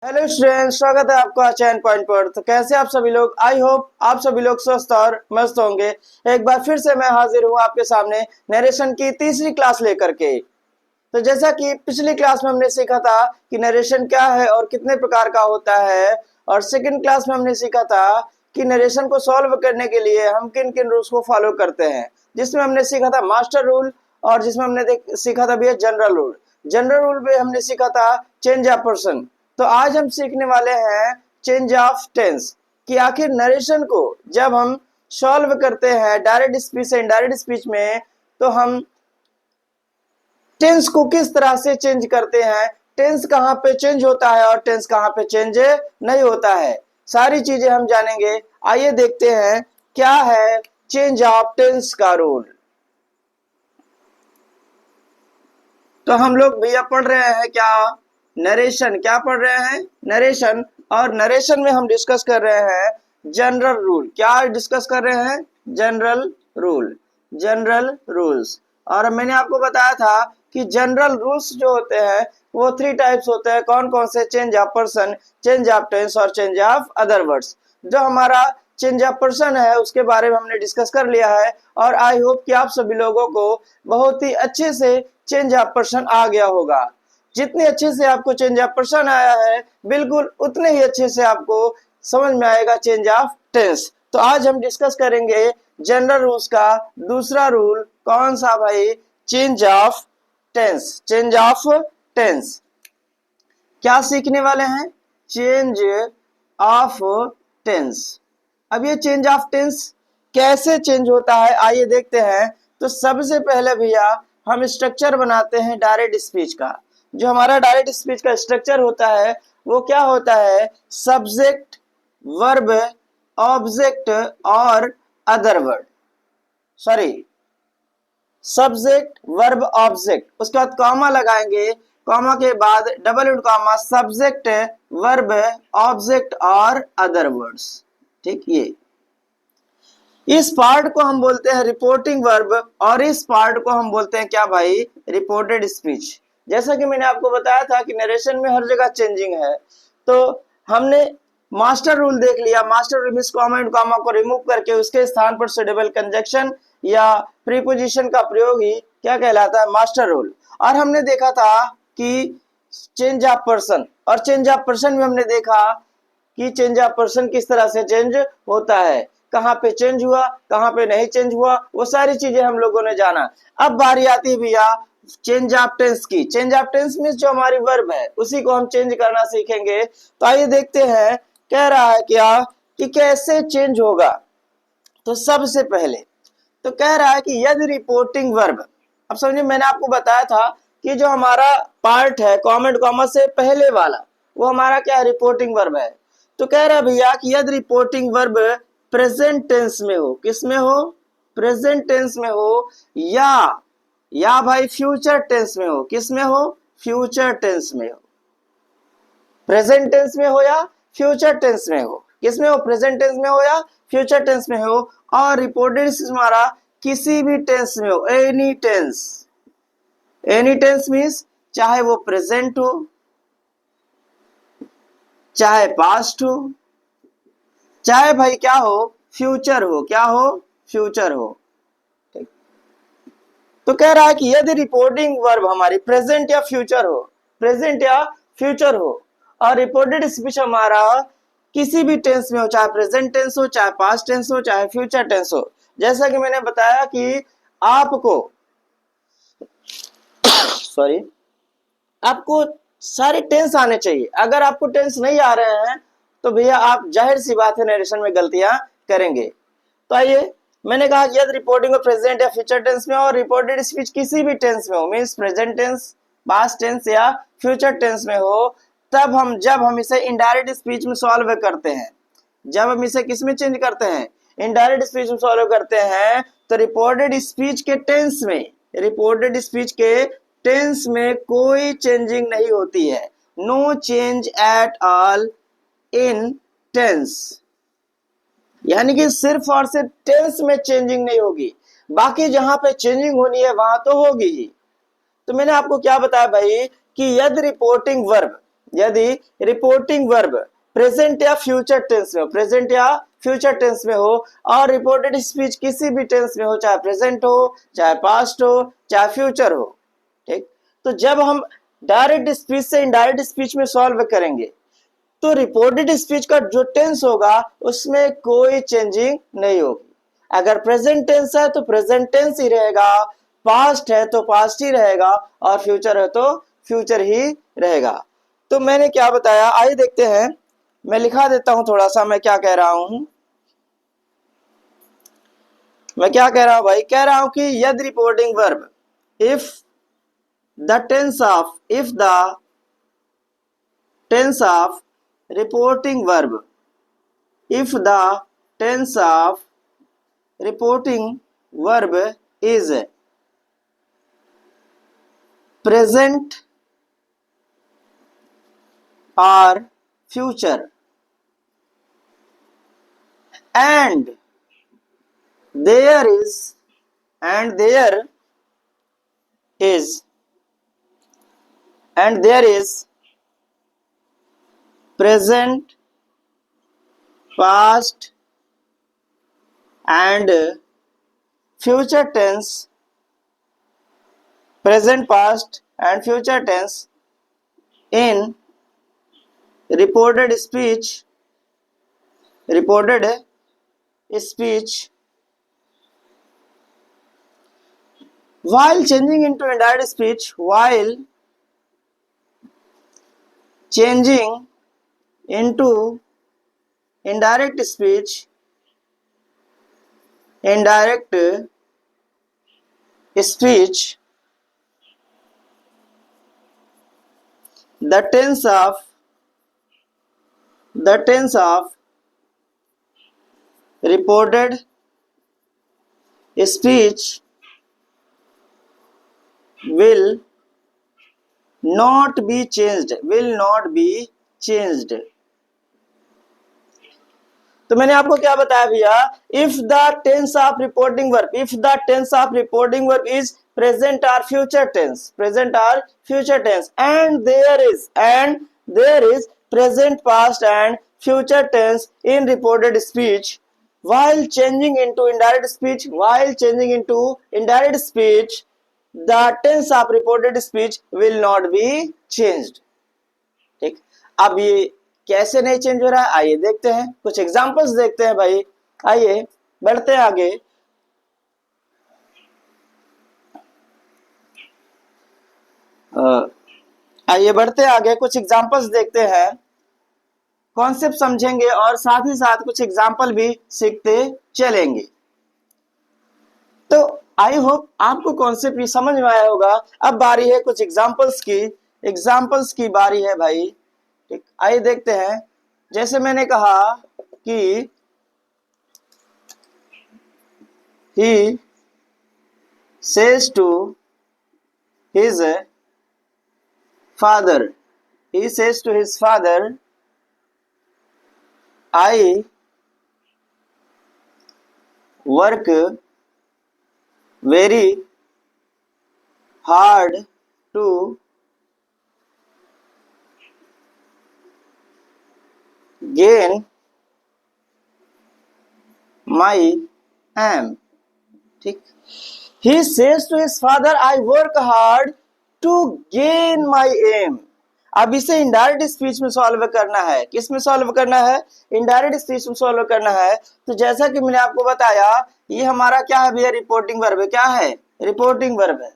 Hello student, स्वागत है आपका चयन पॉइंट पर। तो कैसे आप सभी लोग? आई होप आप सभी लोग स्वस्थ और मस्त होंगे। एक बार फिर से मैं हाजिर हूँ आपके सामने नरेशन की तीसरी क्लास लेकर के। तो जैसा कि पिछली क्लास में हमने सीखा था कि नरेशन क्या है और कितने प्रकार का होता है, और सेकंड क्लास में हमने सीखा था कि नरेशन को सॉल्व करने के लिए हम किन किन रूल्स को फॉलो करते हैं, जिसमें हमने सीखा था मास्टर रूल, और जिसमें हमने सीखा था भैया जनरल रूल। जनरल रूल में हमने सीखा था चेंज ऑफ पर्सन। तो आज हम सीखने वाले हैं चेंज ऑफ टेंस, कि आखिर नरेशन को जब हम सॉल्व करते हैं डायरेक्ट स्पीच से इनडायरेक्ट स्पीच में, तो हम टेंस को किस तरह से चेंज करते हैं, टेंस कहाँ पे चेंज होता है और टेंस कहाँ पे चेंज नहीं होता है। सारी चीजें हम जानेंगे। आइए देखते हैं क्या है चेंज ऑफ टेंस का रूल। तो हम लोग भैया पढ़ रहे हैं क्या, नरेशन। क्या पढ़ रहे हैं? नरेशन। और नरेशन में हम डिस्कस कर रहे हैं जनरल रूल। क्या डिस्कस कर रहे हैं? General rule, general rules. और मैंने आपको बताया था कि जनरल रूल्स जो होते हैं वो 3 टाइप्स होते हैं। कौन कौन से? Change of person, change of tense और चेंज ऑफ अदर वर्ड्स। जो हमारा चेंज ऑफ पर्सन है उसके बारे में हमने डिस्कस कर लिया है, और आई होप कि आप सभी लोगों को बहुत ही अच्छे से चेंज ऑफ पर्सन आ गया होगा। जितने अच्छे से आपको चेंज ऑफ पर्सन आया है, बिल्कुल उतने ही अच्छे से आपको समझ में आएगा चेंज ऑफ टेंस। तो आज हम डिस्कस करेंगे जनरल रूल्स का दूसरा रूल। कौन सा भाई? Change of tense. Change of tense क्या सीखने वाले हैं? Change of tense. अब ये चेंज ऑफ टेंस कैसे चेंज होता है आइए देखते हैं। तो सबसे पहले भैया हम स्ट्रक्चर बनाते हैं डायरेक्ट स्पीच का। जो हमारा डायरेक्ट स्पीच का स्ट्रक्चर होता है वो क्या होता है? सब्जेक्ट, वर्ब, ऑब्जेक्ट और other word. Sorry, subject, verb, object, उसके बाद कॉमा लगाएंगे, कॉमा के बाद double into comma, subject, verb, object और अदर वर्ड्स। ठीक, ये इस पार्ट को हम बोलते हैं रिपोर्टिंग वर्ब, और इस पार्ट को हम बोलते हैं क्या भाई? Reported speech. जैसा कि मैंने आपको बताया था कि नरेशन में हर जगह चेंजिंग है, तो हमने मास्टर रूल देख लिया। Master rule means comma and comma को रिमूव करके उसके स्थान पर सुटेबल कंजक्शन या प्रीपोजिशन का प्रयोग ही क्या कहलाता है? Master rule. और हमने देखा था कि चेंज ऑफ पर्सन, और चेंज ऑफ पर्सन में हमने देखा कि चेंज ऑफ पर्सन किस तरह से चेंज होता है, कहाँ पे चेंज हुआ, कहाँ पे नहीं चेंज हुआ, वो सारी चीजें हम लोगों ने जाना। अब बारी आती है भैया चेंज ऑफ टेंस की। चेंज ऑफ टेंस मींस जो हमारी वर्ब है उसी को हम चेंज करना सीखेंगे। तो आइए देखते हैं कह रहा है क्या कि कैसे चेंज होगा। तो सबसे पहले तो कह रहा है कि यदि रिपोर्टिंग वर्ब, अब समझिए मैंने आपको बताया था कि जो हमारा पार्ट है कॉमा एंड कॉमा से पहले वाला, वो हमारा क्या है? रिपोर्टिंग वर्ब है। तो कह रहा है भैया कि यदि रिपोर्टिंग वर्ब प्रेजेंट टेंस में हो, किस में हो? प्रेजेंट टेंस में हो, या भाई फ्यूचर टेंस में हो, किस में हो? फ्यूचर टेंस में हो। प्रेजेंट टेंस में हो या फ्यूचर टेंस में हो, किस में हो? प्रेजेंट टेंस में हो या फ्यूचर टेंस में हो। और रिपोर्टेड हमारा किसी भी टेंस में हो, any tense. Any tense means चाहे वो प्रेजेंट हो, चाहे पास्ट हो, चाहे भाई क्या हो? फ्यूचर हो। क्या हो? फ्यूचर हो। ठीक। तो कह रहा है कि यदि रिपोर्टिंग वर्ब हमारी प्रेजेंट या फ्यूचर हो, प्रेजेंट या फ्यूचर हो, और रिपोर्टेड स्पीच हमारा किसी भी टेंस में हो, चाहे प्रेजेंट टेंस हो, चाहे पास्ट टेंस हो, चाहे फ्यूचर टेंस हो। जैसा कि मैंने बताया कि आपको सॉरी, आपको सारे टेंस आने चाहिए। अगर आपको टेंस नहीं आ रहे हैं तो भैया आप जाहिर सी बात है नरेशन में गलतियां करेंगे। तो आइए, मैंने कहा यदि रिपोर्टिंग में प्रेजेंट या फ्यूचर टेंस में और रिपोर्टेड स्पीच किसी भी टेंस में हो, means present tense, past tense या फ्यूचर टेंस में हो, तब जब हम इसे इनडायरेक्ट स्पीच में सॉल्व करते हैं, जब हम इसे किस में चेंज करते हैं? इनडायरेक्ट स्पीच में सॉल्व करते हैं, तो रिपोर्टेड स्पीच के टेंस में, रिपोर्टेड स्पीच के टेंस में कोई चेंजिंग नहीं होती है। No change at all in tense, यानी कि सिर्फ और सिर्फ टेंस में चेंजिंग नहीं होगी, बाकी जहां पे चेंजिंग होनी है वहां तो होगी ही। तो मैंने आपको क्या बताया भाई कि यदि रिपोर्टिंग वर्ब, यदि रिपोर्टिंग वर्ब प्रेजेंट या फ्यूचर टेंस में हो, प्रेजेंट या फ्यूचर टेंस में हो, और रिपोर्टेड स्पीच किसी भी टेंस में हो, चाहे प्रेजेंट हो, चाहे पास्ट हो, चाहे फ्यूचर हो, ठीक। तो जब हम डायरेक्ट स्पीच से इनडायरेक्ट स्पीच में सॉल्व करेंगे तो रिपोर्टेड स्पीच का जो टेंस होगा उसमें कोई चेंजिंग नहीं होगी। अगर प्रेजेंट टेंस है तो प्रेजेंट टेंस ही रहेगा, पास्ट है तो पास्ट ही रहेगा, और फ्यूचर है तो फ्यूचर ही रहेगा। तो मैंने क्या बताया, आइए देखते हैं। मैं लिखा देता हूं थोड़ा सा मैं क्या कह रहा हूं। मैं क्या कह रहा हूं भाई, कह रहा हूं कि यदि reporting verb if the tense of reporting verb, if the tense of reporting verb is present or future and there is present, past and future tense, present, past and future tense in reported speech while changing into indirect speech, indirect speech, the tense of reported speech will not be changed, तो मैंने आपको क्या बताया भैया, if the tense of reporting verb is present और future tense and there is present, past and future tense in reported speech while changing into indirect speech the tense of reported speech will not be changed, ठीक। अब ये कैसे नहीं change हो रहा है, आइए देखते हैं, कुछ एग्जांपल्स देखते हैं भाई। आइए बढ़ते हैं आगे। कुछ एग्जांपल्स देखते हैं, कॉन्सेप्ट समझेंगे और साथ ही साथ कुछ एग्जांपल भी सीखते चलेंगे। तो आई होप आपको कॉन्सेप्ट समझ में आया होगा। अब बारी है कुछ एग्जांपल्स की बारी है भाई, ठीक। आइए देखते हैं। जैसे मैंने कहा कि he says to his father, I work very hard to gain my aim, ठीक। He says to his father, I work hard to gain my aim। अब इसे इनडायरेक्ट स्पीच में सॉल्व करना है, किस में सॉल्व करना है, इनडायरेक्ट स्पीच में सॉल्व करना है। तो जैसा कि मैंने आपको बताया, ये हमारा क्या है भैया, रिपोर्टिंग वर्ब है। क्या है, रिपोर्टिंग वर्ब है,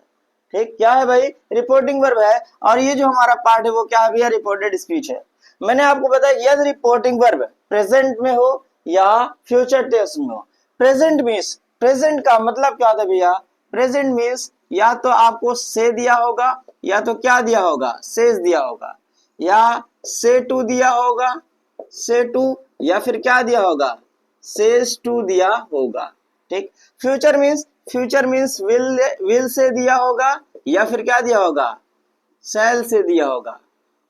ठीक। क्या है भाई, रिपोर्टिंग वर्ब है। और ये जो हमारा पार्ट है वो क्या है भैया, रिपोर्टेड स्पीच है। मैंने आपको बताया यदि रिपोर्टिंग वर्ब प्रेजेंट में हो या फ्यूचर टेंस में हो। प्रेजेंट मीन्स, प्रेजेंट का मतलब क्या होता है भैया, प्रेजेंट मीन्स या तो आपको से दिया होगा, या तो क्या दिया होगा, सेज दिया होगा, या से टू दिया होगा, से टू, या फिर क्या दिया होगा, सेज टू दिया होगा, ठीक। फ्यूचर मीन्स विल से दिया होगा, या फिर क्या दिया होगा, सेल से दिया होगा,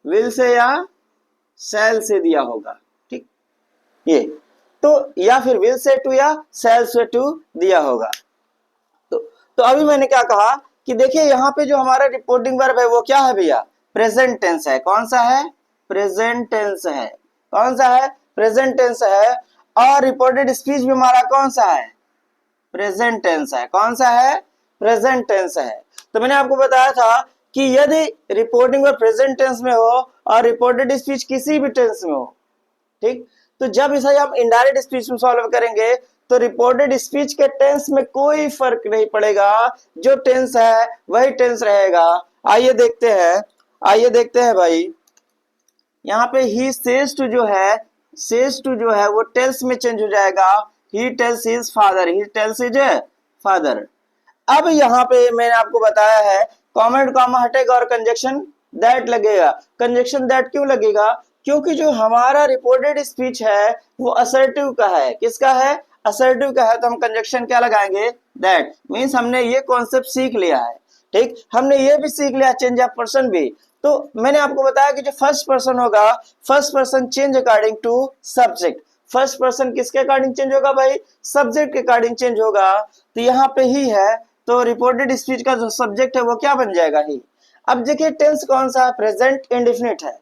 विल से या सेल से दिया होगा, ठीक। ये तो या फिर विल से टू या सेल से टू दिया होगा। तो अभी मैंने क्या कहा कि देखिए यहाँ पे जो हमारा रिपोर्टिंग वर्ब है वो क्या है भैया, प्रेजेंट टेंस है। कौन सा है, प्रेजेंट टेंस है। कौन सा है? प्रेजेंट टेंस है। और रिपोर्टेड स्पीच भी हमारा कौन सा है? प्रेजेंट टेंस है। कौन सा है? प्रेजेंट टेंस है। तो मैंने आपको बताया था कि यदि रिपोर्टिंग वर्ब प्रेजेंट टेंस में हो और रिपोर्टेड स्पीच किसी भी टेंस में हो, ठीक, तो जब इसे हम इनडायरेक्ट स्पीच में सॉल्व करेंगे तो रिपोर्टेड स्पीच के टेंस में कोई फर्क नहीं पड़ेगा, जो टेंस है वही टेंस रहेगा। आइए देखते हैं भाई, यहाँ पे ही सेज टू जो है, सेज टू जो है वो टेल्स में चेंज हो जाएगा। He tells his father, he tells his father. अब यहाँ पे मैंने आपको बताया है कॉमा एंड कॉमा हटेगा और कंजक्शन दैट लगेगा। कंजक्शन दैट क्यों लगेगा? क्योंकि जो हमारा रिपोर्टेड स्पीच है वो असर्टिव का है। किसका है? असर्टिव का है। तो हम कंजक्शन क्या लगाएंगे? दैट। मीन्स हमने ये कॉन्सेप्ट सीख लिया है, ठीक, हमने ये भी सीख लिया चेंज ऑफ पर्सन भी। तो मैंने आपको बताया कि जो फर्स्ट पर्सन होगा, first person change according to subject. First person किसके अकॉर्डिंग चेंज होगा भाई? सब्जेक्ट के अकॉर्डिंग चेंज होगा। तो यहाँ पे ही है, तो रिपोर्टेड स्पीच का जो सब्जेक्ट है वो क्या बन जाएगा? ही। अब देखिए टेंस कौन सा है? प्रेजेंट इंडेफिनिट है।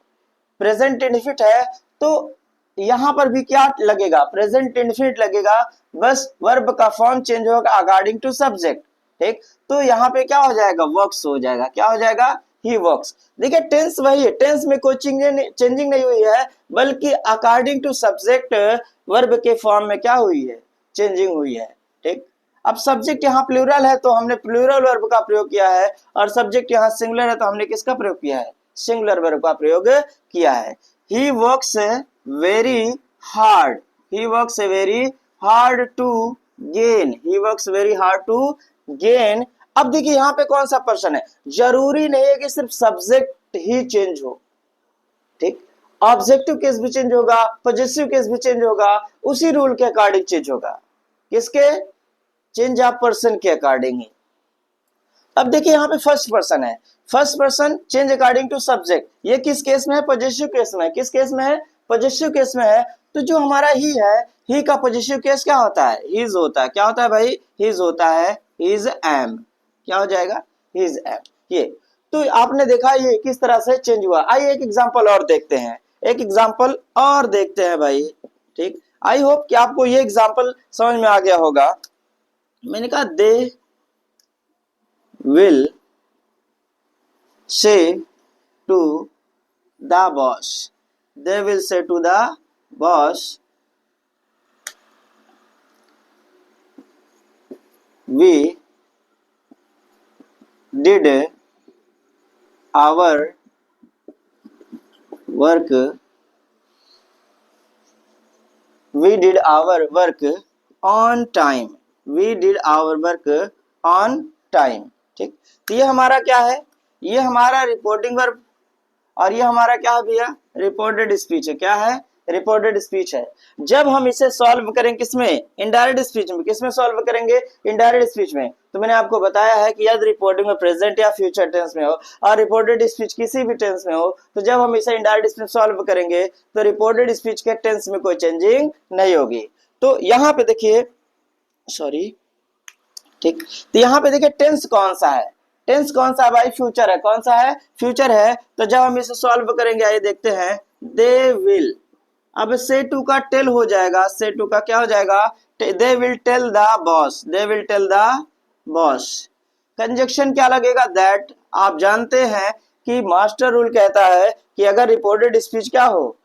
प्रेजेंट इंडेफिनिट है तो यहाँ पर भी क्या लगेगा? प्रेजेंट इंडेफिनिट लगेगा, बस वर्ब का फॉर्म चेंज होगा अकॉर्डिंग टू सब्जेक्ट, ठीक। तो यहाँ पे क्या हो जाएगा? वर्क्स हो जाएगा। क्या हो जाएगा? He works. देखिए टेंस वही है, टेंस में कोई चेंजिंग नहीं हुई है, बल्कि अकॉर्डिंग टू सब्जेक्ट वर्ब के फॉर्म में क्या हुई है? चेंजिंग हुई है, ठीक। अब सब्जेक्ट यहाँ प्लूरल है तो हमने प्लूरल वर्ब का प्रयोग किया है, और सब्जेक्ट यहाँ सिंगुलर है तो हमने किसका प्रयोग किया है? सिंगुलर वर्ब का प्रयोग किया है। He works very hard, he works very hard to gain, he works very hard to gain. अब देखिए यहाँ पे कौन सा पर्सन है? जरूरी नहीं है कि सिर्फ सब्जेक्ट ही चेंज हो, ठीक, ऑब्जेक्टिव केस भी चेंज होगा, पॉजेसिव केस भी चेंज होगा, उसी रूल के अकॉर्डिंग चेंज होगा। किसके? चेंज ऑफ पर्सन के अकॉर्डिंग ही। अब देखिए यहाँ पे फर्स्ट पर्सन है, first person change according to subject. ये किस केस में है? पॉजेसिव केस में। किस केस में है? पॉजेसिव केस में है। तो जो हमारा ही है, ही का पॉजेसिव केस क्या होता है? हिज होता है। क्या होता है भाई? हिज होता है। His aim. क्या हो जाएगा? His aim. ये तो आपने देखा ये किस तरह से चेंज हुआ। आइए एक एग्जांपल और देखते हैं, एक एग्जांपल और देखते हैं भाई, ठीक। आई होप कि आपको ये एग्जांपल समझ में आ गया होगा। मैंने कहा they will say to the boss, they will say to the boss, we did our work, we did our work on time, we did our work on time, ठीक। तो ये हमारा क्या है? ये हमारा रिपोर्टिंग वर्ब, और ये हमारा क्या है भैया? रिपोर्टेड स्पीच है। क्या है? रिपोर्टेड स्पीच है। जब हम इसे सॉल्व करेंगे किसमें? इनडायरेक्ट स्पीच में। किसमें सॉल्व करेंगे? इनडायरेक्ट स्पीच में। तो मैंने आपको बताया है कि यदि रिपोर्टिंग में प्रेजेंट या फ्यूचर टेंस में हो और रिपोर्टेड स्पीच किसी भी टेंस में हो, तो जब हम इसे इनडायरेक्ट स्पीच सॉल्व करेंगे तो रिपोर्टेड स्पीच के टेंस में कोई चेंजिंग नहीं होगी। तो यहाँ पे देखिए, सॉरी, ठीक, तो यहाँ पे देखिए टेंस कौन सा है? टेंस कौन सा है भाई? फ्यूचर है। कौन सा है? फ्यूचर है। तो जब हम इसे सॉल्व करेंगे, आइए देखते हैं। दे विल, अब से टू का टेल हो जाएगा। से टू का क्या हो जाएगा? They will tell the boss, they will tell the boss. Conjunction क्या लगेगा? दैट। आप जानते हैं कि मास्टर रूल कहता है कि अगर रिपोर्टेड स्पीच क्या हो?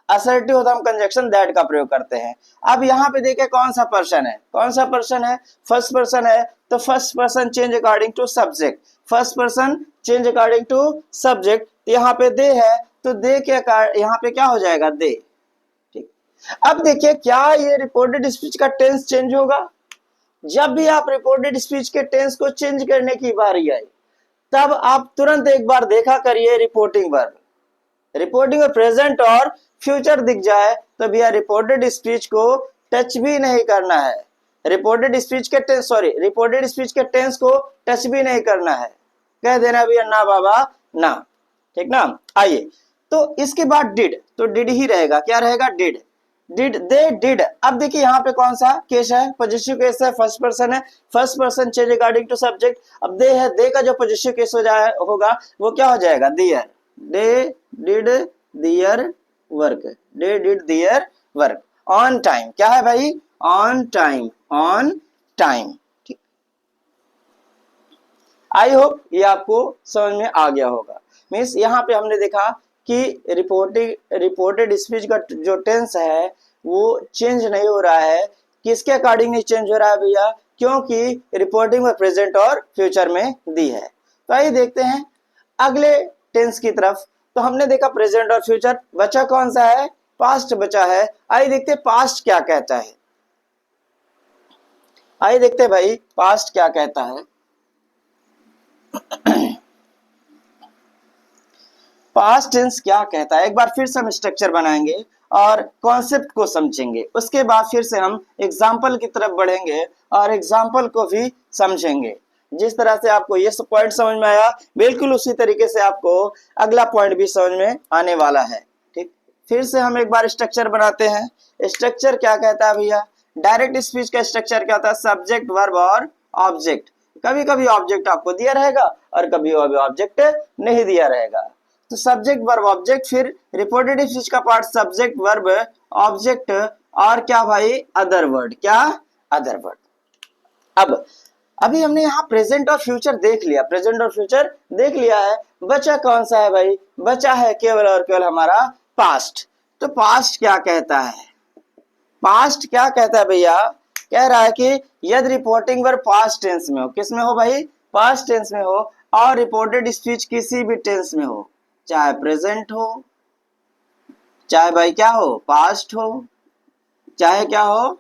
असर्टिव हो तो हम कंजक्शन दैट का प्रयोग करते हैं। अब यहाँ पे देखिए कौन सा पर्सन है? कौन सा पर्सन है? फर्स्ट पर्सन है। तो first person change according to subject, first person change according to subject. तो यहाँ पे दे है तो दे के यहाँ पे क्या हो जाएगा? दे, ठीक। अब देखिए क्या ये रिपोर्टेड स्पीच का टेंस चेंज होगा? जब भी आप रिपोर्टेड स्पीच के टेंस को चेंज करने की बारी आई, तब आप तुरंत एक बार देखा करिए रिपोर्टिंग वर्ब, रिपोर्टिंग में प्रेजेंट और फ्यूचर दिख जाए तो भैया रिपोर्टेड स्पीच को टच भी नहीं करना है। रिपोर्टेड स्पीच के टेंस, सॉरी, रिपोर्टेड स्पीच के टेंस को टच भी नहीं करना है। कह देना भैया ना बाबा ना, ठीक ना। आइए, तो इसके बाद डिड, तो डिड ही रहेगा। क्या रहेगा? डिड। Did, they did. अब देखिए यहाँ पे कौन सा केस है? पॉजिटिव केस है, फर्स्ट पर्सन है, first person change according to subject. अब दे है, दे का जो पॉजिटिव केस हो जाए होगा वो क्या हो जाएगा? Their. They did their work, they did their work on time. क्या है भाई? On time, on time. ठीक, आई होप ये आपको समझ में आ गया होगा। मीन्स यहाँ पे हमने देखा कि रिपोर्टेड स्पीच का जो टेंस है वो चेंज नहीं हो रहा है। किसके अकॉर्डिंग नहीं चेंज हो रहा है भैया? क्योंकि रिपोर्टिंग में प्रेजेंट और फ्यूचर में दी है। तो आइए देखते हैं अगले टेंस की तरफ। तो हमने देखा प्रेजेंट और फ्यूचर, बचा कौन सा है? पास्ट बचा है। आइए देखते हैं पास्ट क्या कहता है। आइए देखते हैं भाई पास्ट क्या कहता है। पास्ट टेंस क्या कहता है, एक बार फिर से हम स्ट्रक्चर बनाएंगे और कॉन्सेप्ट को समझेंगे। उसके बाद फिर से हम एग्जाम्पल की तरफ बढ़ेंगे और एग्जाम्पल को भी समझेंगे। जिस तरह से आपको ये पॉइंट समझ में आया, बिल्कुल उसी तरीके से आपको अगला पॉइंट भी समझ में आने वाला है। ठीक, फिर से हम एक बार स्ट्रक्चर बनाते हैं। स्ट्रक्चर क्या कहता है भैया? डायरेक्ट स्पीच का स्ट्रक्चर क्या होता है? सब्जेक्ट, वर्ब और ऑब्जेक्ट। कभी कभी ऑब्जेक्ट आपको दिया रहेगा और कभी ऑब्जेक्ट नहीं दिया रहेगा। तो सब्जेक्ट, वर्ब, ऑब्जेक्ट, फिर रिपोर्टेड स्पीच का पार्ट सब्जेक्ट, वर्ब, ऑब्जेक्ट और क्या भाई? Other word. क्या? Other word. अब अभी हमने यहाँ प्रेजेंट और फ्यूचर देख लिया, प्रेजेंट और फ्यूचर देख लिया है। बचा कौन सा है भाई? बचा है केवल और केवल हमारा पास्ट। तो पास्ट क्या कहता है? पास्ट क्या कहता है भैया? कह रहा है कि यदि रिपोर्टिंग वर्ब पास्ट टेंस में हो, किस में हो भाई? पास्ट टेंस में हो, और रिपोर्टेड स्पीच किसी भी टेंस में हो, चाहे प्रेजेंट हो, चाहे भाई क्या हो? पास्ट हो, चाहे क्या हो?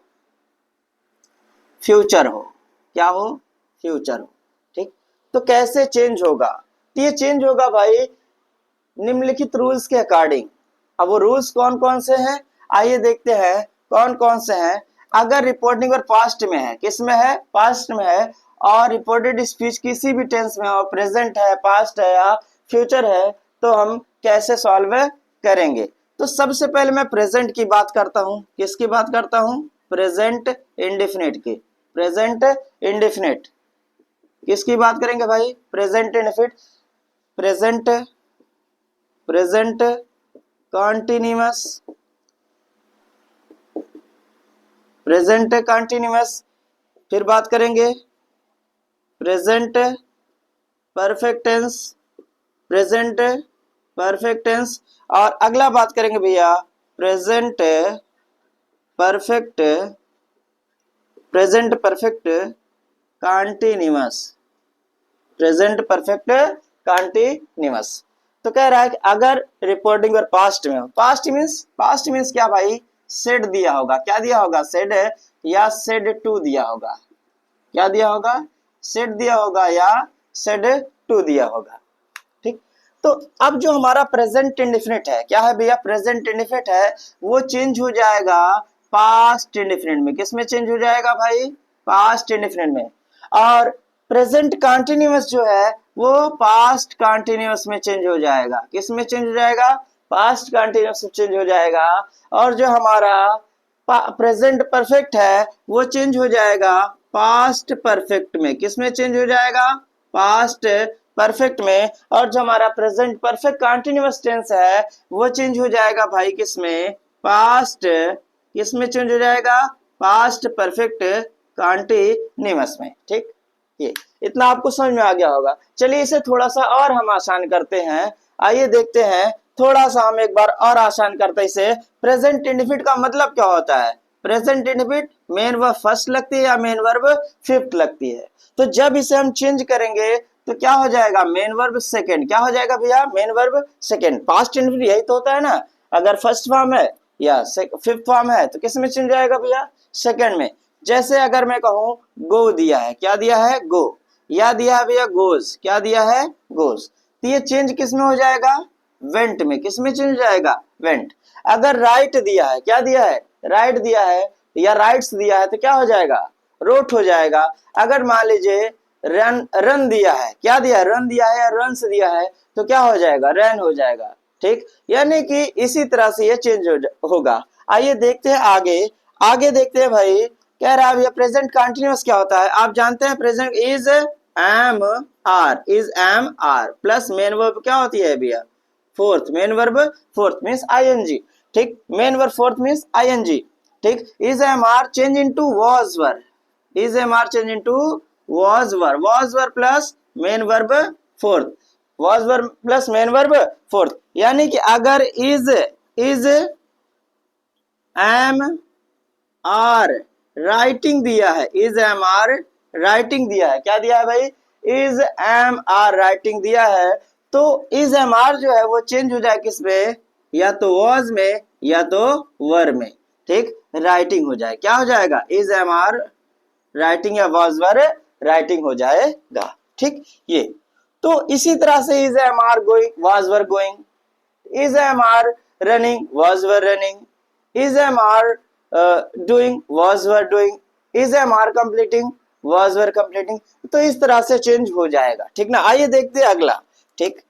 फ्यूचर हो। क्या हो? फ्यूचर हो। ठीक, तो कैसे चेंज होगा? तो ये चेंज होगा भाई निम्नलिखित रूल्स के अकॉर्डिंग। अब वो रूल्स कौन कौन से हैं, आइए देखते हैं कौन कौन से हैं। अगर रिपोर्टिंग और पास्ट में है, किस में है? पास्ट में है, और रिपोर्टेड स्पीच किसी भी टेंस में हो, प्रेजेंट है, पास्ट है या फ्यूचर है, तो हम कैसे सॉल्व करेंगे? तो सबसे पहले मैं प्रेजेंट की बात करता हूं। किसकी बात करता हूं? प्रेजेंट इंडेफिनिट की। प्रेजेंट इंडेफिनिट किसकी बात करेंगे भाई? Present indefinite, present, present continuous, present continuous. फिर बात करेंगे present perfect tense, present perfect tense, और अगला बात करेंगे भैया present perfect, present perfect continuous, present perfect continuous. तो कह रहा है कि अगर रिपोर्टिंग और पास्ट में हो, पास्ट मीन्स क्या भाई? सेड दिया होगा। क्या दिया होगा? सेड या सेड टू दिया होगा। क्या दिया होगा? सेड दिया होगा या सेड टू दिया होगा। ठीक, तो अब जो हमारा प्रेजेंट इंडेफिनिट है, क्या है भैया? प्रेजेंट इंडेफिनिट है, वो चेंज हो जाएगा पास्ट इंडेफिनिट में। किस में चेंज हो जाएगा भाई? पास्ट इंडेफिनिट में। और प्रेजेंट कंटीन्यूअस जो है वो पास्ट कंटीन्यूअस में चेंज हो जाएगा। किस में चेंज हो जाएगा? पास्ट कंटीन्यूअस में चेंज हो जाएगा। और जो हमारा प्रेजेंट परफेक्ट है वो चेंज हो जाएगा पास्ट परफेक्ट में। किस में चेंज हो जाएगा? पास्ट परफेक्ट में। और जो हमारा प्रेजेंट परफेक्ट कंटीन्यूअस टेंस है वो चेंज हो जाएगा भाई किस में? पास्ट, किस में चेंज हो जाएगा? पास्ट परफेक्ट कंटीन्यूअस में। ठीक, ये इतना आपको समझ में आ गया होगा। चलिए इसे थोड़ा सा और हम आसान करते हैं। आइए देखते हैं, थोड़ा सा हम एक बार और आसान करते हैं इसे। प्रेजेंट इंडेफिनिट का मतलब क्या होता है? Present indefinite main verb first लगती है या मेन वर्ब फिफ्थ लगती है? तो जब इसे हम चेंज करेंगे तो क्या हो जाएगा? Main verb second. क्या हो जाएगा भैया? Main verb second. Past indefinite यही तो होता है ना, अगर फर्स्ट फॉर्म है या फिफ्थ फॉर्म है तो किस में चेंज जाएगा भैया? सेकंड में। जैसे अगर मैं कहूं गो दिया है, क्या दिया है? गो। या दिया है भैया गोज, क्या दिया है? गोज। तो ये चेंज किस में हो जाएगा? वेंट में। किस में चेंज हो जाएगा? वेंट। अगर राइट दिया है, क्या दिया है? राइट दिया है या राइट्स दिया है तो क्या हो जाएगा? रोट हो जाएगा। अगर मान लीजिए रन दिया है, क्या दिया है? रन दिया है या रन्स दिया है तो क्या हो जाएगा? रन हो जाएगा। ठीक, यानी कि इसी तरह से ये चेंज होगा। आइए देखते हैं आगे। आगे देखते हैं भाई, कह रहा है भैया प्रेजेंट कंटीन्यूअस क्या होता है? आप जानते हैं present is am are, is am are plus main verb क्या होती है भैया? Fourth, main verb fourth means ING, ठीक, main verb fourth means ING, ठीक। Is am are change into was verb, is am are change into was verb plus main verb fourth, was verb plus main verb fourth, यानी कि अगर is am are writing दिया है, is am are writing दिया है, क्या दिया है भाई, इज एम आर राइटिंग दिया है, तो इज एम आर जो है वो चेंज हो जाए किस में, या तो वॉज में या तो वर में, ठीक, राइटिंग हो जाए, क्या हो जाएगा, इज एम आर राइटिंग या वॉज वर राइटिंग हो जाएगा, ठीक। ये तो इसी तरह से is am are going was were going, is MR running was were running, is MR doing was were doing, is MR completing was were completing, तो इस तरह से चेंज हो जाएगा, ठीक ना। आइए देखते हैं अगला, ठीक।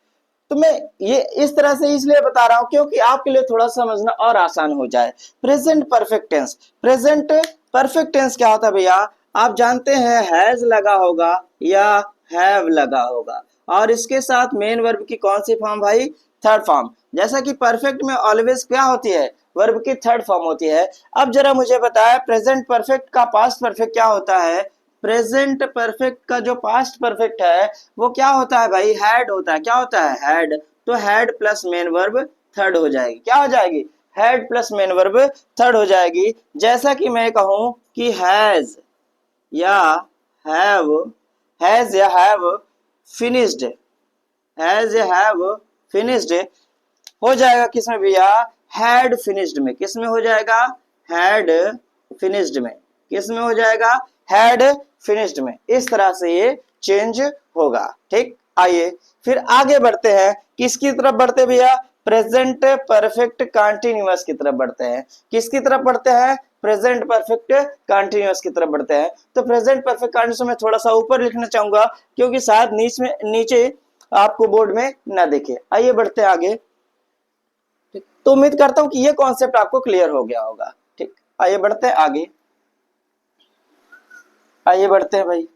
तो मैं ये इस तरह से इसलिए बता रहा हूं क्योंकि आपके लिए थोड़ा समझना और आसान हो जाए। Present perfect tense, present perfect tense क्या होता है भैया, आप जानते हैं हैज लगा होगा या हैव लगा होगा, और इसके साथ मेन वर्ब की कौन सी फॉर्म भाई, थर्ड फॉर्म। जैसा कि परफेक्ट में ऑलवेज क्या होती है, वर्ब की थर्ड फॉर्म होती है। अब जरा मुझे बताया प्रेजेंट परफेक्ट का पास्ट परफेक्ट क्या होता है, प्रेजेंट परफेक्ट का जो पास्ट परफेक्ट है वो क्या होता है भाई, हैड होता है, क्या होता है, हैड, तो had plus main verb third हो जाएगी, क्या हो जाएगी, had plus main verb third हो जाएगी। जैसा कि मैं कहूं कि हैज या हैव, हैज या हैव फिनिश्ड, हैज या हैव फिनिश्ड हो जाएगा किसमें भैया, हैड फिनिश्ड में, किसमें हो जाएगा, हैड फिनिश्ड में, किसमें हो जाएगा, हैड फिनिश्ड में। इस तरह से ये चेंज होगा, ठीक। आइए फिर आगे बढ़ते हैं, किसकी तरफ बढ़ते हैं भैया, प्रेजेंट परफेक्ट कंटीन्यूअस की तरफ बढ़ते हैं। किसकी तरफ बढ़ते हैं, प्रेजेंट परफेक्ट कंटीन्यूअस की तरफ बढ़ते हैं। तो प्रेजेंट परफेक्ट कंटीन्यूअस में थोड़ा सा ऊपर लिखना चाहूंगा क्योंकि शायद नीचे आपको बोर्ड में ना दिखे। आइए बढ़ते हैं आगे, तो उम्मीद करता हूं कि ये कॉन्सेप्ट आपको क्लियर हो गया होगा, ठीक। आइए बढ़ते हैं आगे, आइए बढ़ते हैं भाई।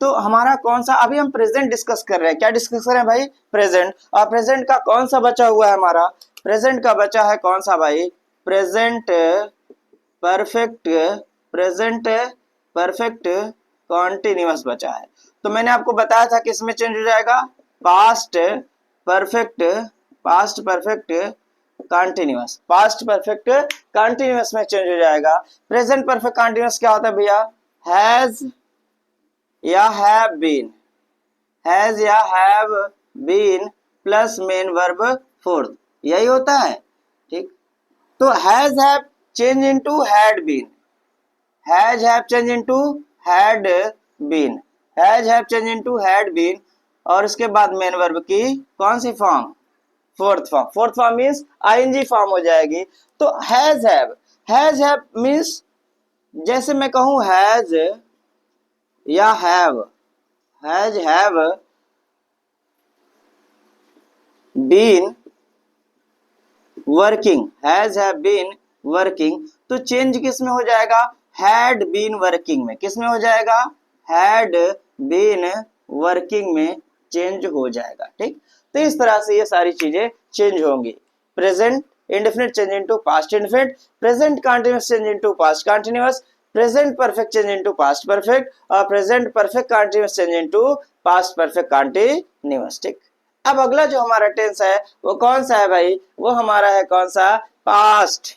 तो हमारा कौन सा, अभी हम प्रेजेंट डिस्कस कर रहे हैं, क्या डिस्कस कर रहे हैं भाई, प्रेजेंट। और प्रेजेंट का कौन सा बचा हुआ है हमारा, प्रेजेंट का बचा है कौन सा भाई, present perfect, present perfect continuous बचा है। तो मैंने आपको बताया था कि इसमें चेंज हो जाएगा, past perfect, past perfect continuous, past perfect continuous में चेंज हो जाएगा। प्रेजेंट परफेक्ट कंटिन्यूअस क्या होता है भैया, हैज या हैव बीन, हैज या have been plus main verb fourth, यही होता है, ठीक। तो has have change into had been, has have change into had been, has have change into had been, और उसके बाद मेन वर्ब की कौन सी form, fourth form, fourth form means ING form हो जाएगी। तो हैज हैव मीन्स जैसे मैं कहूं हैज या have, has have been working, has have been working, तो चेंज किस में हो जाएगा, हैड बीन वर्किंग में, किस में हो जाएगा, हैड बीन वर्किंग में चेंज हो जाएगा, ठीक। तो इस तरह से ये सारी चीजें चेंज होंगी। Present indefinite change into past indefinite, present continuous change into past continuous, present perfect change into past perfect, और present perfect continuous change into past perfect continuous, ठीक। अब अगला जो हमारा टेंस है वो कौन सा है भाई, वो हमारा है कौन सा, पास्ट,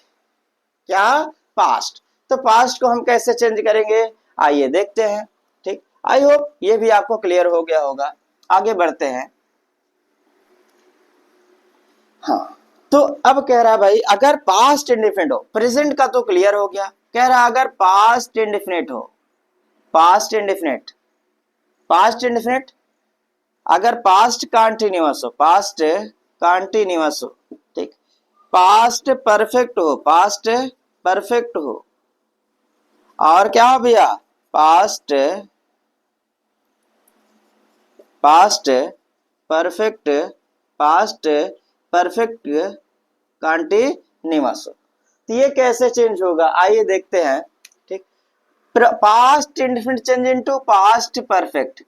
क्या, पास्ट। तो पास्ट को हम कैसे चेंज करेंगे, आइए देखते हैं, ठीक। आई होप ये भी आपको क्लियर हो गया होगा। आगे बढ़ते हैं, हाँ। तो अब कह रहा है भाई अगर पास्ट इंडेफिनिट हो, प्रेजेंट का तो क्लियर हो गया, कह रहा अगर पास्ट इंडेफिनिट हो, पास्ट इंडेफिनिट, पास्ट इंडेफिनिट अगर पास्ट कंटीन्यूअस हो, पास्ट कंटीन्यूअस हो, ठीक, पास्ट परफेक्ट हो, पास्ट परफेक्ट हो, और क्या हो भैया, past, past perfect, past perfect continuous हो, तो ये कैसे चेंज होगा, आइए देखते हैं, ठीक। Past indefinite change into past perfect,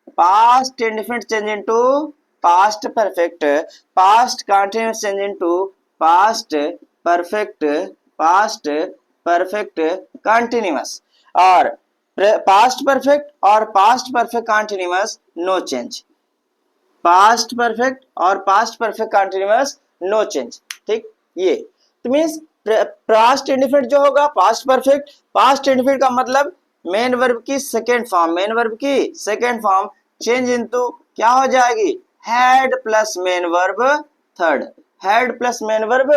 past indefinite change into past perfect, past continuous change into past perfect, past perfect continuous, और पास्ट परफेक्ट और past perfect continuous no change, past perfect और past perfect continuous no change. ठीक, ये तो means past indefinite जो होगा past perfect, past indefinite का मतलब मेन वर्ब की सेकेंड फॉर्म, मेन वर्ब की सेकेंड फॉर्म चेंज इनटू क्या हो जाएगी, had plus main verb third, had plus main verb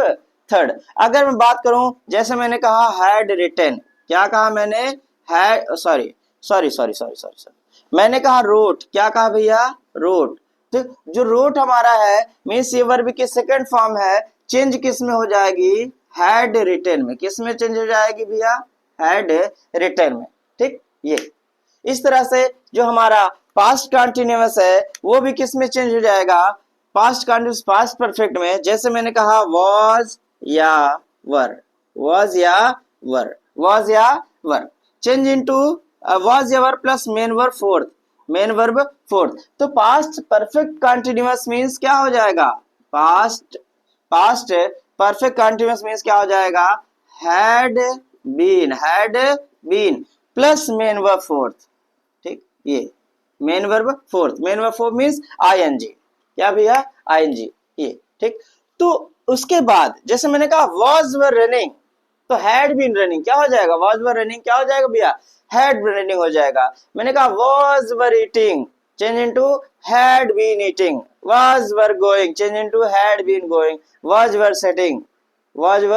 third. अगर मैं बात करूं जैसे मैंने कहा हैड रिटन, क्या कहा मैंने, had sorry sorry sorry sorry sorry sorry मैंने कहा रोट, क्या कहा भैया, रोट। तो जो रोट हमारा है मीन्स ये वर्ब की सेकंड फॉर्म है, चेंज किस में हो जाएगी, हैड रिटन में, किस में चेंज हो जाएगी भैया, हैड रिटन में। ठीक, ये इस तरह से जो हमारा पास्ट कंटिन्यूअस है वो भी किस में चेंज हो जाएगा, पास्ट कंटिन्यूअस पास्ट परफेक्ट में। जैसे मैंने कहा वाज या वर, वाज या वर, वाज या वर, चेंज इनटू वाज या were plus main verb fourth, main verb fourth. तो पास्ट परफेक्ट कंटिन्यूअस मींस क्या हो जाएगा, past past perfect continuous means क्या हो जाएगा, had been plus main verb fourth. ठीक, ये main verb fourth, main verb fourth means ING, क्या भैया, आईएनजी, ये। ठीक, तो उसके बाद जैसे मैंने कहा वाज वर रनिंग, तो हैड बीन रनिंग क्या हो जाएगा, वाज वर रनिंग क्या हो जाएगा भैया, हैड रनिंग हो जाएगा। मैंने कहा was were eating, change into had been eating, was were going, change into had been going, was were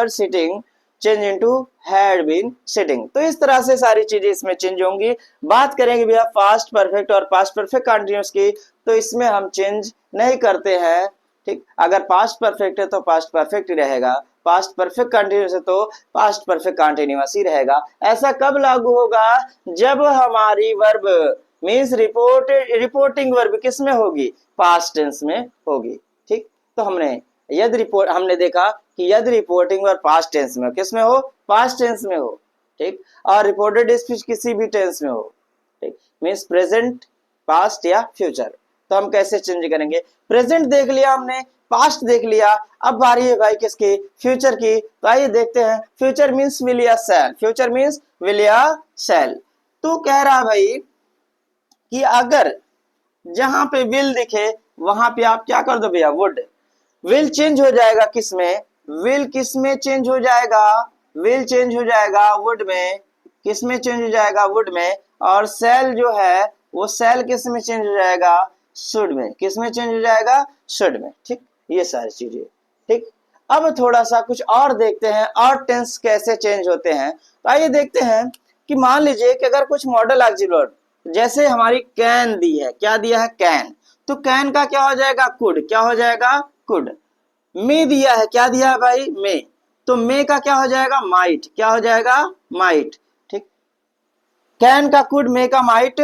sitting, change into had been sitting. तो इस तरह से सारी चीजें इसमें चेंज होंगी। बात करेंगे भैया पास्ट परफेक्ट और पास्ट परफेक्ट कंटिन्यूअस की, तो इसमें हम चेंज नहीं करते हैं। ठीक, अगर पास्ट परफेक्ट है तो पास्ट परफेक्ट ही रहेगा, पास्ट परफेक्ट कंटिन्यूअस है तो पास्ट परफेक्ट कंटिन्यूअस ही रहेगा। ऐसा कब लागू होगा, जब हमारी वर्ब मींस रिपोर्टिंग वर्ब किस में होगी, पास्ट टेंस में होगी। ठीक, तो हमने देखा कि यदि रिपोर्टिंग वर्ब पास्ट टेंस में, किस में हो, पास्ट टेंस में हो। ठीक, और रिपोर्टेड स्पीच किसी भी टेंस में हो। ठीक, मींस प्रेजेंट, पास्ट या फ्यूचर। तो हम कैसे चेंज करेंगे, प्रेजेंट देख लिया हमने, पास्ट देख लिया, अब बारी है भाई किसकी, फ्यूचर की। तो आइए देखते हैं, फ्यूचर मींस विल या शैल, फ्यूचर मींस विल या शैल। तो कह रहा भाई कि अगर जहां पे विल दिखे वहां पे आप क्या कर दो भैया, वुड। विल चेंज हो जाएगा किस में, विल किस में चेंज हो जाएगा, विल चेंज हो जाएगा वुड में, किस में चेंज हो जाएगा, वुड में। और शैल जो है वो शैल किस में चेंज हो जाएगा, शुड में, किस में चेंज हो जाएगा, शुड में। ठीक, ये सारी चीजें। ठीक, अब थोड़ा सा कुछ और देखते हैं और टेंस कैसे चेंज होते हैं। तो आइए देखते हैं कि मान लीजिए कि अगर कुछ मॉडल ऑक्सिलरी वर्ब जैसे हमारी कैन दी है, क्या दिया है, कैन, तो कैन का क्या हो जाएगा, कुड, क्या हो जाएगा, कुड। मे दिया है, क्या दिया है भाई, मे, तो मे का क्या हो जाएगा, माइट, क्या हो जाएगा, माइट। ठीक, कैन का कुड, मे का माइट,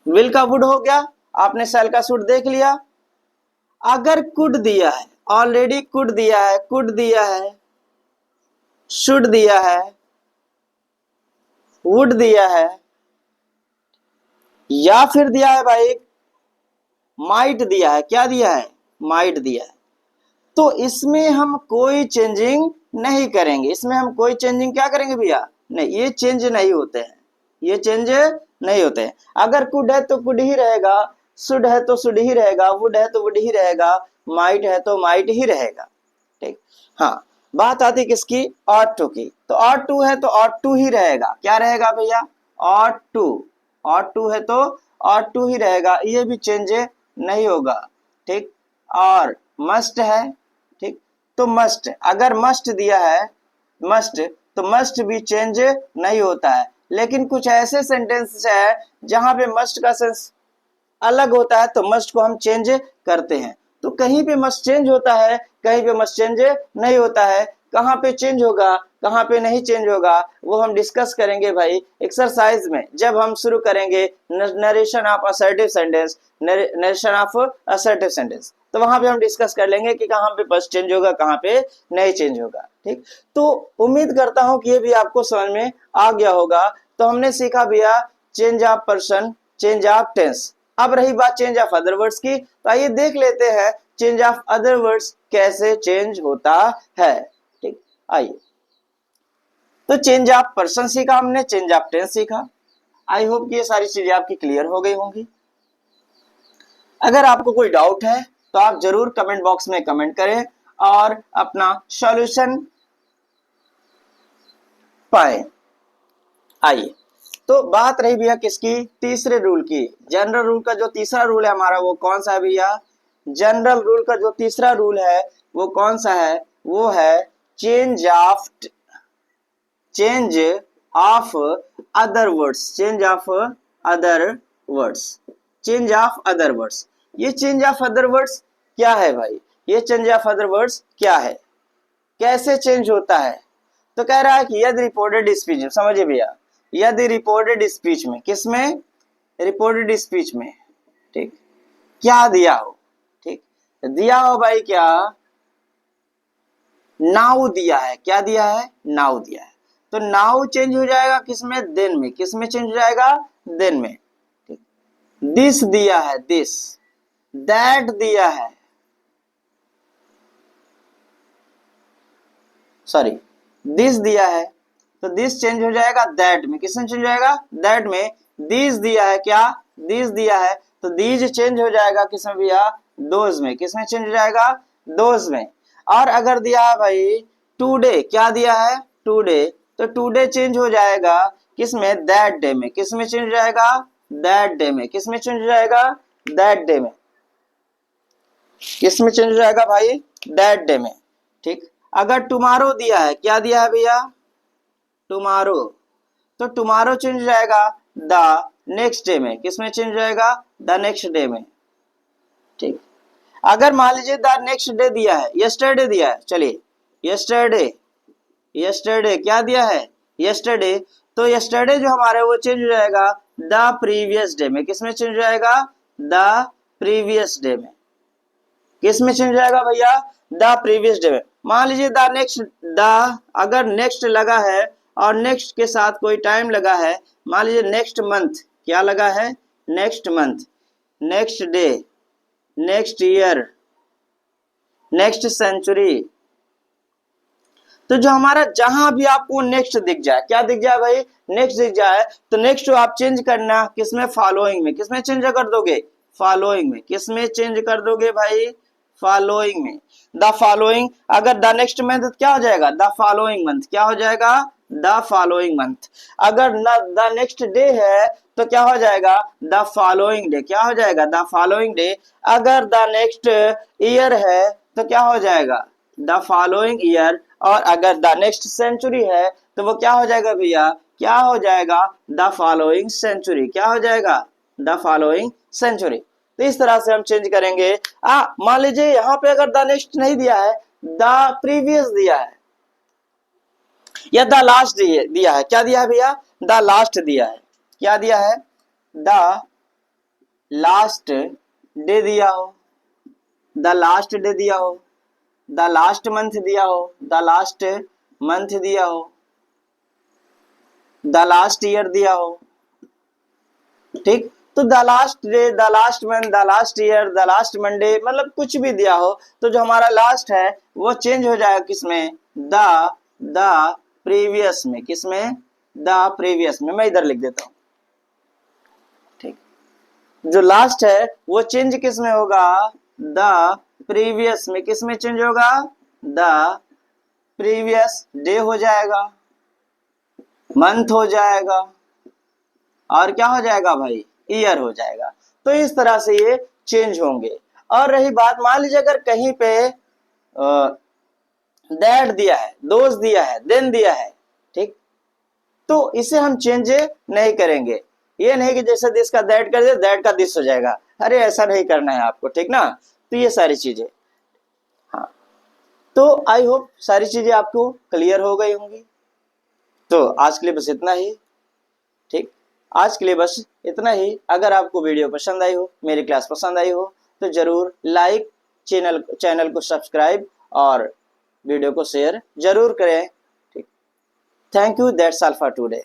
विल का वुड हो गया, आपने सेल का शुड देख लिया। अगर कुड दिया है, ऑलरेडी कुड दिया है, कुड दिया है, शुड दिया है, वुड दिया है, या फिर दिया है भाई माइट दिया है, क्या दिया है, माइट दिया है, तो इसमें हम कोई चेंजिंग नहीं करेंगे, इसमें हम कोई चेंजिंग क्या करेंगे भैया, नहीं, ये चेंज नहीं होते हैं, ये चेंज नहीं होते हैं। अगर कुड है तो कुड ही रहेगा, शुड है तो शुड ही रहेगा, वुड है तो वुड ही रहेगा, माइट है तो माइट ही रहेगा। ठीक, हाँ, बात आती किसकी, ऑट टू की। तो ऑट टू है तो ऑट टू ही रहेगा, क्या रहेगा भैया, ऑट टू, ऑट टू है तो ऑट टू ही रहेगा, ये भी चेंज नहीं होगा। ठीक, और मस्ट है, ठीक, तो मस्ट, अगर मस्ट दिया है, मस्ट, तो मस्ट भी चेंज नहीं होता है। लेकिन कुछ ऐसे सेंटेंस है जहां पे मस्ट का सेंस अलग होता है तो मस्ट को हम चेंज करते हैं। तो कहीं पे मस्ट चेंज होता है, कहीं पे मस्ट चेंज नहीं होता है। कहाँ पे चेंज होगा, कहाँ पे नहीं चेंज होगा, वो हम डिस्कस करेंगे भाई एक्सरसाइज में, जब हम शुरू करेंगे narration of assertive sentence, narration of assertive sentence, तो वहां पे हम डिस्कस कर लेंगे कि कहाँ पे मस्ट चेंज होगा, कहाँ पे नहीं चेंज होगा। ठीक, तो उम्मीद करता हूं कि ये भी आपको समझ में आ गया होगा। तो हमने सीखा भैया change of person, change of tense. अब रही बात चेंज ऑफ अदर वर्ड्स की, तो आइए देख लेते हैं चेंज ऑफ अदर वर्ड्स कैसे चेंज होता है। ठीक, आइए। तो चेंज ऑफ पर्सन सीखा हमने, चेंज ऑफ टेंस सीखा। आई होप कि ये सारी चीजें आपकी क्लियर हो गई होंगी। अगर आपको कोई डाउट है तो आप जरूर कमेंट बॉक्स में कमेंट करें और अपना सॉल्यूशन पाए। आइए, तो बात रही भैया किसकी, तीसरे रूल की। जनरल रूल का जो तीसरा रूल है हमारा वो कौन सा है भैया? जनरल रूल का जो तीसरा रूल है वो कौन सा है? वो है change of other words. Change of other words, change of other words. ये चेंज ऑफ अदर वर्ड्स क्या है भाई? ये चेंज ऑफ अदर वर्ड्स क्या है, कैसे चेंज होता है? तो कह रहा है कि यदि रिपोर्टेड स्पीच, समझिए भैया, यदि रिपोर्टेड स्पीच में, किसमें? रिपोर्टेड स्पीच में, ठीक, क्या दिया हो, ठीक, दिया हो भाई क्या? नाउ दिया है। क्या दिया है? नाउ दिया है। तो नाउ चेंज हो जाएगा किसमें? देन में। किसमें चेंज हो जाएगा? देन में। ठीक, दिस दिया है, दिस, दैट दिया है, सॉरी, दिस दिया है, तो दिस चेंज हो जाएगा दैट में। किसमें चेंज हो जाएगा? दैट में। दिस दिया है, क्या? दिस दिया है, तो दीज चेंज हो जाएगा किसमें भैया? दोज में। किसमें चेंज हो जाएगा? दोज में। और अगर दिया है भाई टुडे, क्या दिया है? टुडे, तो टुडे चेंज हो जाएगा किसमें? दैट डे में। किसमें चेंज हो जाएगा? दैट डे में। किसमें चेंज हो जाएगा? दैट डे में। किसमें चेंज हो जाएगा भाई? दैट डे में। ठीक, अगर टुमारो दिया है, क्या दिया है भैया? टुमारो, तो टुमारो चेंज हो जाएगा द नेक्स्ट डे में। किसमें चेंज हो जाएगा? द नेक्स्ट डे में। ठीक, अगर मान लीजिए द नेक्स्ट डे दिया है, यस्टरडे दिया है, चलिए यस्टरडे, यस्टरडे क्या दिया है? यस्टरडे, तो यस्टरडे जो हमारे वो चेंज हो जाएगा द प्रीवियस डे में। किसमें चेंज हो जाएगा? द प्रीवियस डे में। किसमें चेंज हो जाएगा भैया? द प्रीवियस डे में। मान लीजिए द नेक्स्ट, द अगर नेक्स्ट लगा है और नेक्स्ट के साथ कोई टाइम लगा है, मान लीजिए नेक्स्ट मंथ, क्या लगा है? Next month, next day, next year, next century, तो जो हमारा जहां भी आपको नेक्स्ट दिख जाए, क्या दिख जाए भाई? नेक्स्ट दिख जाए, तो नेक्स्ट आप चेंज करना किसमें? फॉलोइंग में। किसमें चेंज कर दोगे? फॉलोइंग में। किसमें चेंज कर दोगे भाई? फॉलोइंग में। द फॉलोइंग, अगर द नेक्स्ट मंथ क्या हो जाएगा? The following month. क्या हो जाएगा? The following month. अगर द नेक्स्ट डे है तो क्या हो जाएगा? The following day. क्या हो जाएगा? The following day. अगर द नेक्स्ट ईयर है तो क्या हो जाएगा? The following year. और अगर द नेक्स्ट सेंचुरी है तो वो क्या हो जाएगा भैया? क्या हो जाएगा? The following century. क्या हो जाएगा? The following century. तो इस तरह से हम चेंज करेंगे। मान लीजिए यहाँ पे अगर द नेक्स्ट नहीं दिया है, द प्रीवियस दिया है या द लास्ट दिया है, क्या दिया है भैया? द लास्ट दिया है। क्या दिया है? द लास्ट डे दिया हो, द लास्ट डे दिया हो, द लास्ट मंथ दिया हो, द लास्ट मंथ दिया हो, द लास्ट ईयर दिया हो। ठीक, तो the last day, the last month, the last year, the last Monday, मतलब कुछ भी दिया हो, तो जो हमारा लास्ट है वो चेंज हो जाएगा किसमें? द प्रीवियस में। किसमें? द प्रीवियस में। मैं इधर लिख देता हूं। ठीक, जो लास्ट है वो चेंज किसमें होगा? द प्रीवियस में। किसमें चेंज होगा? द प्रीवियस डे हो जाएगा, मंथ हो जाएगा, और क्या हो जाएगा भाई? ईयर हो जाएगा। तो इस तरह से ये चेंज होंगे। और रही बात, मान लीजिए अगर कहीं पे दैट दिया है, दोस्त दिया है, देन दिया है, ठीक, तो इसे हम चेंज नहीं करेंगे। ये नहीं कि जैसे दिस का दैट कर दे, दैट का दिस हो जाएगा। अरे ऐसा नहीं करना है आपको, ठीक ना? तो ये सारी चीजें, हाँ, तो आई होप सारी चीजें आपको क्लियर हो गई होंगी। तो आज के लिए बस इतना ही। ठीक, आज के लिए बस इतना ही। अगर आपको वीडियो पसंद आई हो, मेरी क्लास पसंद आई हो, तो जरूर लाइक, चैनल को सब्सक्राइब और वीडियो को शेयर जरूर करें। ठीक, thank you, that's all for today.